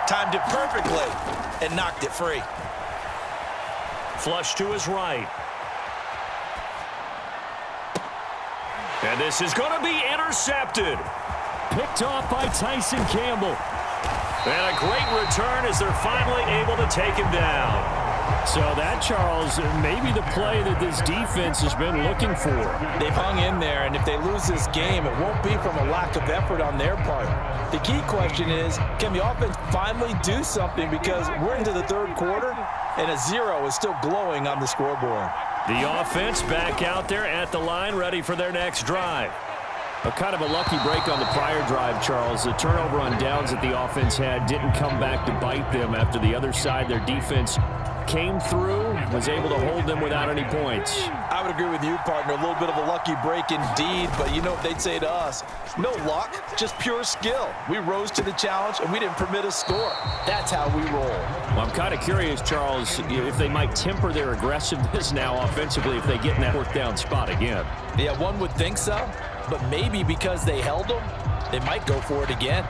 timed it perfectly, and knocked it free. Flush to his right. And this is going to be intercepted. Picked off by Tyson Campbell. And a great return as they're finally able to take him down. So that, Charles, may be the play that this defense has been looking for. They've hung in there, and if they lose this game, it won't be from a lack of effort on their part. The key question is, can the offense finally do something? Because we're into the third quarter, and a 0 is still glowing on the scoreboard. The offense back out there at the line, ready for their next drive. A kind of a lucky break on the prior drive, Charles. The turnover on downs that the offense had didn't come back to bite them after the other side. Their defense came through, was able to hold them without any points. I would agree with you, partner. A little bit of a lucky break indeed, but you know what they'd say to us? No luck, just pure skill. We rose to the challenge, and we didn't permit a score. That's how we roll. Well, I'm kind of curious, Charles, if they might temper their aggressiveness now offensively if they get in that fourth down spot again. Yeah, one would think so, but maybe because they held them, they might go for it again.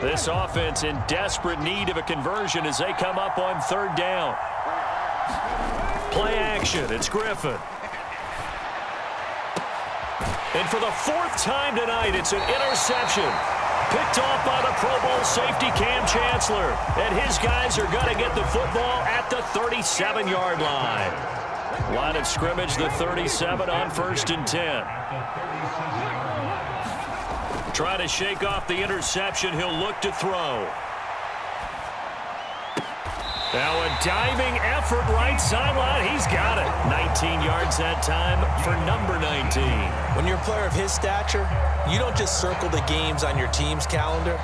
This offense in desperate need of a conversion as they come up on third down. Play action, it's Griffin. And for the fourth time tonight, it's an interception. Picked off by the Pro Bowl safety Cam Chancellor. And his guys are going to get the football at the 37-yard line. Line of scrimmage, the 37 on 1st and 10. Try to shake off the interception. He'll look to throw. Now a diving effort right sideline. He's got it. 19 yards that time for number 19. When you're a player of his stature, you don't just circle the games on your team's calendar.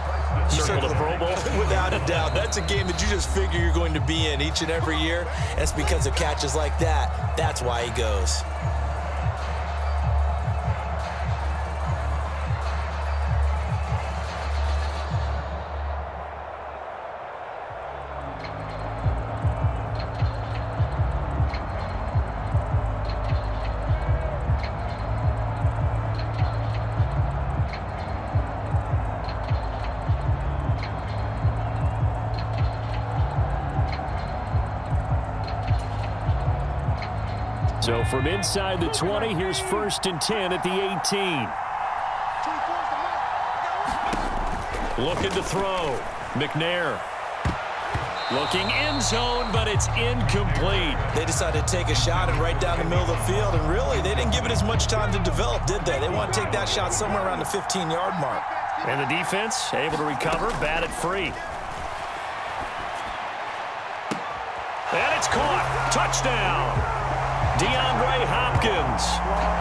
You circle the Pro Bowl? Without a doubt. That's a game that you just figure you're going to be in each and every year. And it's because of catches like that. That's why he goes. So from inside the 20, here's 1st and 10 at the 18. Looking to throw. McNair. Looking end zone, but it's incomplete. They decided to take a shot and right down the middle of the field, and really, they didn't give it as much time to develop, did they? They want to take that shot somewhere around the 15-yard mark. And the defense able to recover, batted free. And it's caught. Touchdown. DeAndre Hopkins,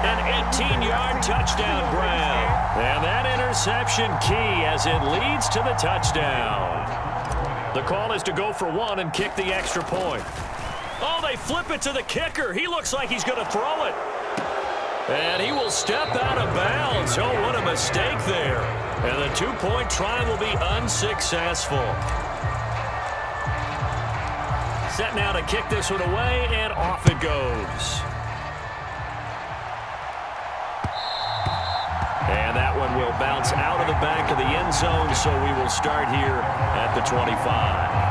an 18-yard touchdown grab. And that interception key as it leads to the touchdown. The call is to go for one and kick the extra point. Oh, they flip it to the kicker. He looks like he's going to throw it. And he will step out of bounds. Oh, what a mistake there. And the two-point try will be unsuccessful. Set now to kick this one away, and off it goes. And that one will bounce out of the back of the end zone, so we will start here at the 25.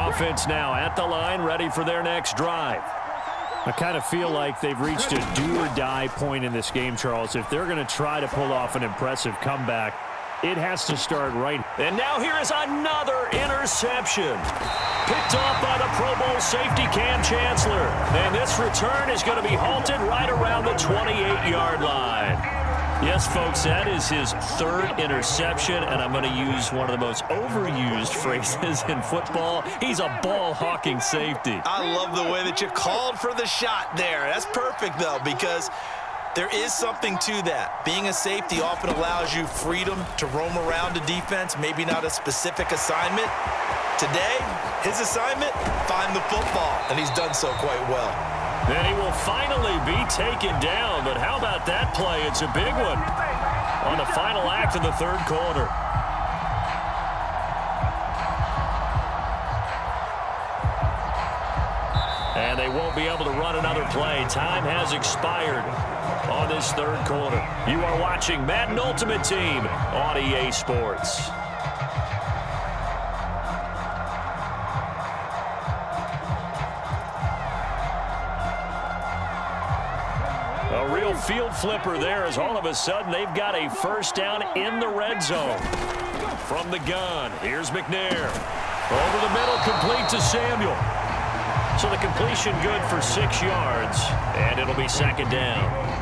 Offense now at the line, ready for their next drive. I kind of feel like they've reached a do-or-die point in this game, Charles. If they're going to try to pull off an impressive comeback, it has to start right. And now here is another interception. Picked off by the Pro Bowl safety Cam Chancellor. And this return is going to be halted right around the 28-yard line. Yes, folks, that is his third interception, and I'm going to use one of the most overused phrases in football. He's a ball-hawking safety. I love the way that you called for the shot there. That's perfect, though, because There is something to that. Being a safety often allows you freedom to roam around a defense, maybe not a specific assignment. Today, his assignment, find the football, and he's done so quite well. And he will finally be taken down, but how about that play? It's a big one on the final act of the third quarter. And they won't be able to run another play. Time has expired on this third quarter. You are watching Madden Ultimate Team on EA Sports. A real field flipper there as all of a sudden they've got a first down in the red zone. From the gun, here's McNair. Over the middle, complete to Samuel. So the completion good for 6 yards, and it'll be second down.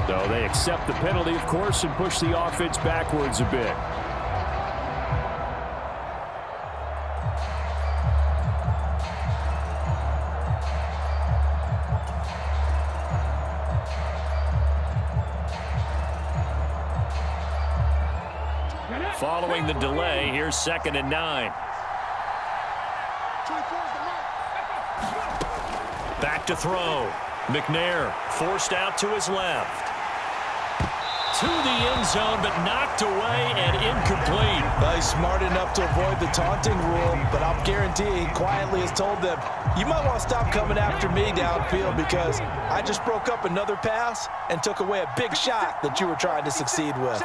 So they accept the penalty, of course, and push the offense backwards a bit. Following the delay, here's 2nd and 9. Back to throw. McNair forced out to his left. To the end zone, but knocked away and incomplete. Well, he's smart enough to avoid the taunting rule, but I'll guarantee he quietly has told them, you might want to stop coming after me downfield because I just broke up another pass and took away a big shot that you were trying to succeed with.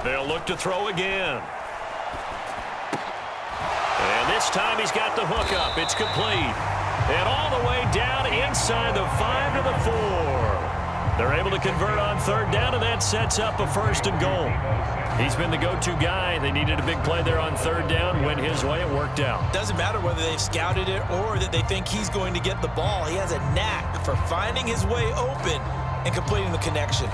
They'll look to throw again. And this time he's got the hook up. It's complete. And all the way down inside the 5 to the 4. They're able to convert on third down, and that sets up a 1st and goal. He's been the go-to guy. They needed a big play there on third down. Went his way. It worked out. Doesn't matter whether they've scouted it or that they think he's going to get the ball. He has a knack for finding his way open and completing the connection.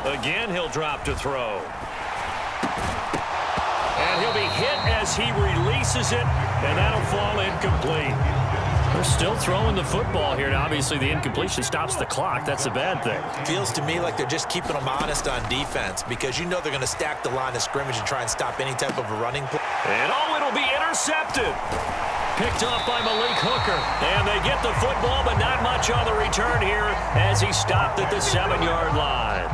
Again, he'll drop to throw. And he'll be hit as he releases it, and that'll fall incomplete. They're still throwing the football here, and obviously the incompletion stops the clock. That's a bad thing. Feels to me like they're just keeping them honest on defense because you know they're going to stack the line of scrimmage and try and stop any type of a running play. And it'll be intercepted. Picked off by Malik Hooker. And they get the football, but not much on the return here as he stopped at the 7-yard line.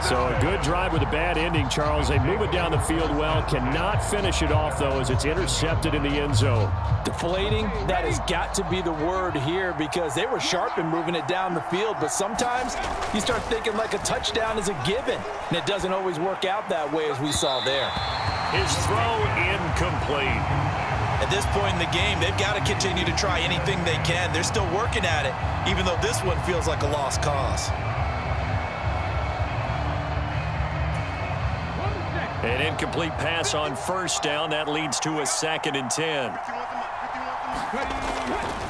So a good drive with a bad ending, Charles. They move it down the field well. Cannot finish it off, though, as it's intercepted in the end zone. Deflating, that has got to be the word here because they were sharp in moving it down the field, but sometimes you start thinking like a touchdown is a given, and it doesn't always work out that way as we saw there. His throw incomplete. At this point in the game, they've got to continue to try anything they can. They're still working at it, even though this one feels like a lost cause. An incomplete pass on first down. That leads to a 2nd and 10.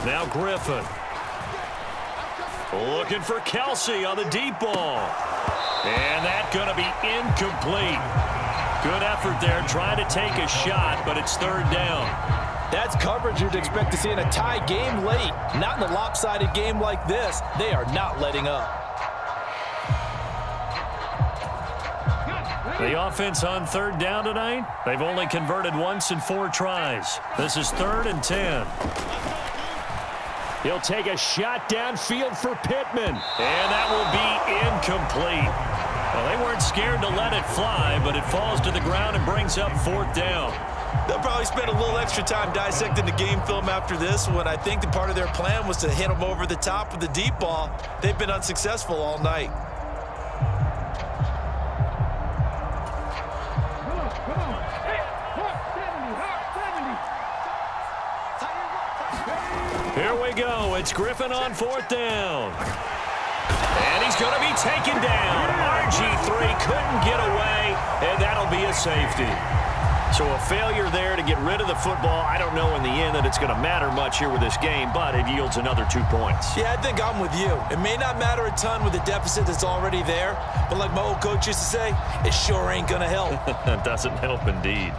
Now Griffin. Looking for Kelsey on the deep ball. And that's going to be incomplete. Good effort there, trying to take a shot, but it's third down. That's coverage you'd expect to see in a tie game late. Not in a lopsided game like this. They are not letting up. The offense on third down tonight, they've only converted once in 4 tries. This is 3rd and 10. He'll take a shot downfield for Pittman. And that will be incomplete. Well, they weren't scared to let it fly, but it falls to the ground and brings up 4th down. They'll probably spend a little extra time dissecting the game film after this one. I think that part of their plan was to hit them over the top with the deep ball. They've been unsuccessful all night. Here we go. It's Griffin on 4th down. And he's going to be taken down. RG3 couldn't get away, and that'll be a safety. So a failure there to get rid of the football. I don't know in the end that it's going to matter much here with this game, but it yields another 2 points. Yeah, I think I'm with you. It may not matter a ton with the deficit that's already there, but like my old coach used to say, it sure ain't going to help. It doesn't help indeed.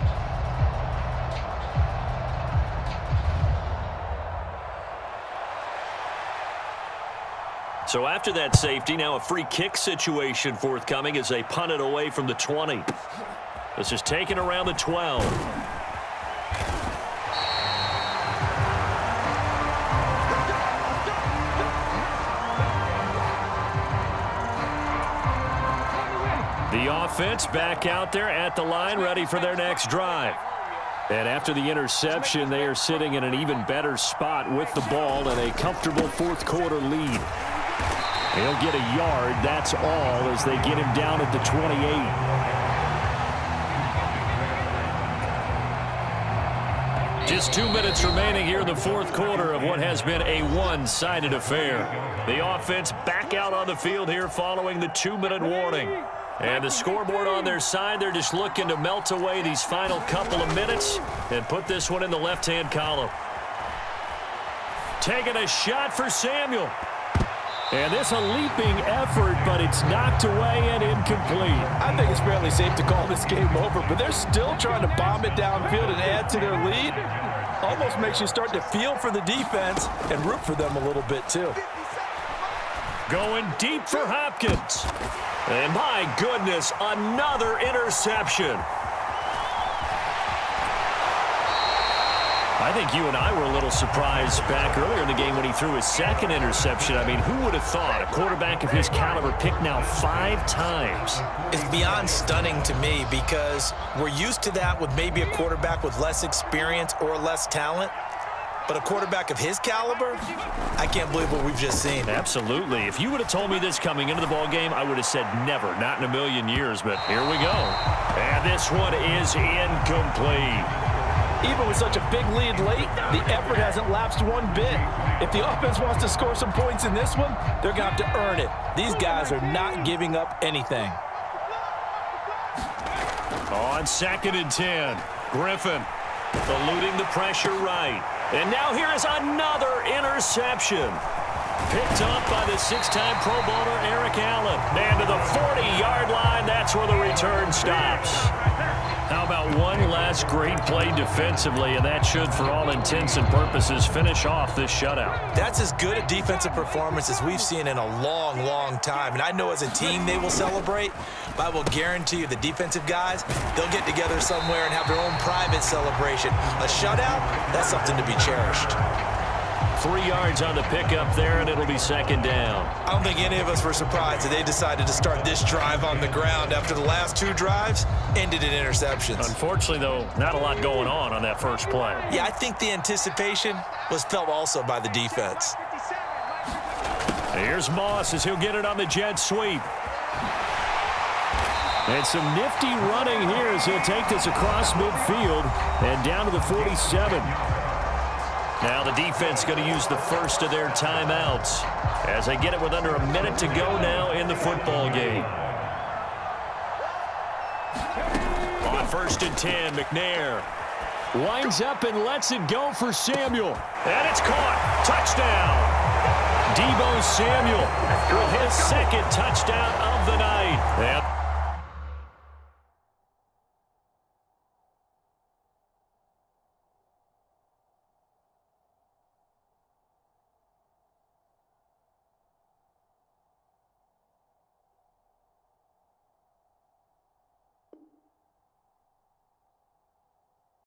So after that safety, now a free kick situation forthcoming as they punt it away from the 20. This is taken around the 12. The offense back out there at the line, ready for their next drive. And after the interception, they are sitting in an even better spot with the ball and a comfortable 4th quarter lead. He'll get a yard, that's all, as they get him down at the 28. Just 2 minutes remaining here in the 4th quarter of what has been a one-sided affair. The offense back out on the field here following the 2-minute warning. And the scoreboard on their side, they're just looking to melt away these final couple of minutes and put this one in the left-hand column. Taking a shot for Samuel. And this a leaping effort, but it's knocked away and incomplete. I think it's fairly safe to call this game over, but they're still trying to bomb it downfield and add to their lead. Almost makes you start to feel for the defense and root for them a little bit too. Going deep for Hopkins. And my goodness, another interception. I think you and I were a little surprised back earlier in the game when he threw his 2nd interception. I mean, who would have thought a quarterback of his caliber picked now 5 times? It's beyond stunning to me because we're used to that with maybe a quarterback with less experience or less talent. But a quarterback of his caliber, I can't believe what we've just seen. Absolutely. If you would have told me this coming into the ball game, I would have said never, not in a million years. But here we go. And this one is incomplete. Even with such a big lead late, the effort hasn't lapsed one bit. If the offense wants to score some points in this one, they're going to have to earn it. These guys are not giving up anything. On 2nd and 10, Griffin eluding the pressure right. And now here is another interception. Picked up by the 6-time Pro Bowler Eric Allen. And to the 40-yard line, that's where the return stops. How about one last great play defensively, and that should, for all intents and purposes, finish off this shutout. That's as good a defensive performance as we've seen in a long, long time. And I know as a team they will celebrate, but I will guarantee you the defensive guys, they'll get together somewhere and have their own private celebration. A shutout, that's something to be cherished. 3 yards on the pickup there, and it'll be 2nd down. I don't think any of us were surprised that they decided to start this drive on the ground after the last 2 drives ended in interceptions. Unfortunately, though, not a lot going on that first play. Yeah, I think the anticipation was felt also by the defense. Here's Moss as he'll get it on the jet sweep. And some nifty running here as he'll take this across midfield and down to the 47. Now the defense going to use the first of their timeouts as they get it with under a minute to go now in the football game. On 1st and 10, McNair winds up and lets it go for Samuel. And it's caught. Touchdown. Deebo Samuel for his 2nd touchdown of the night. And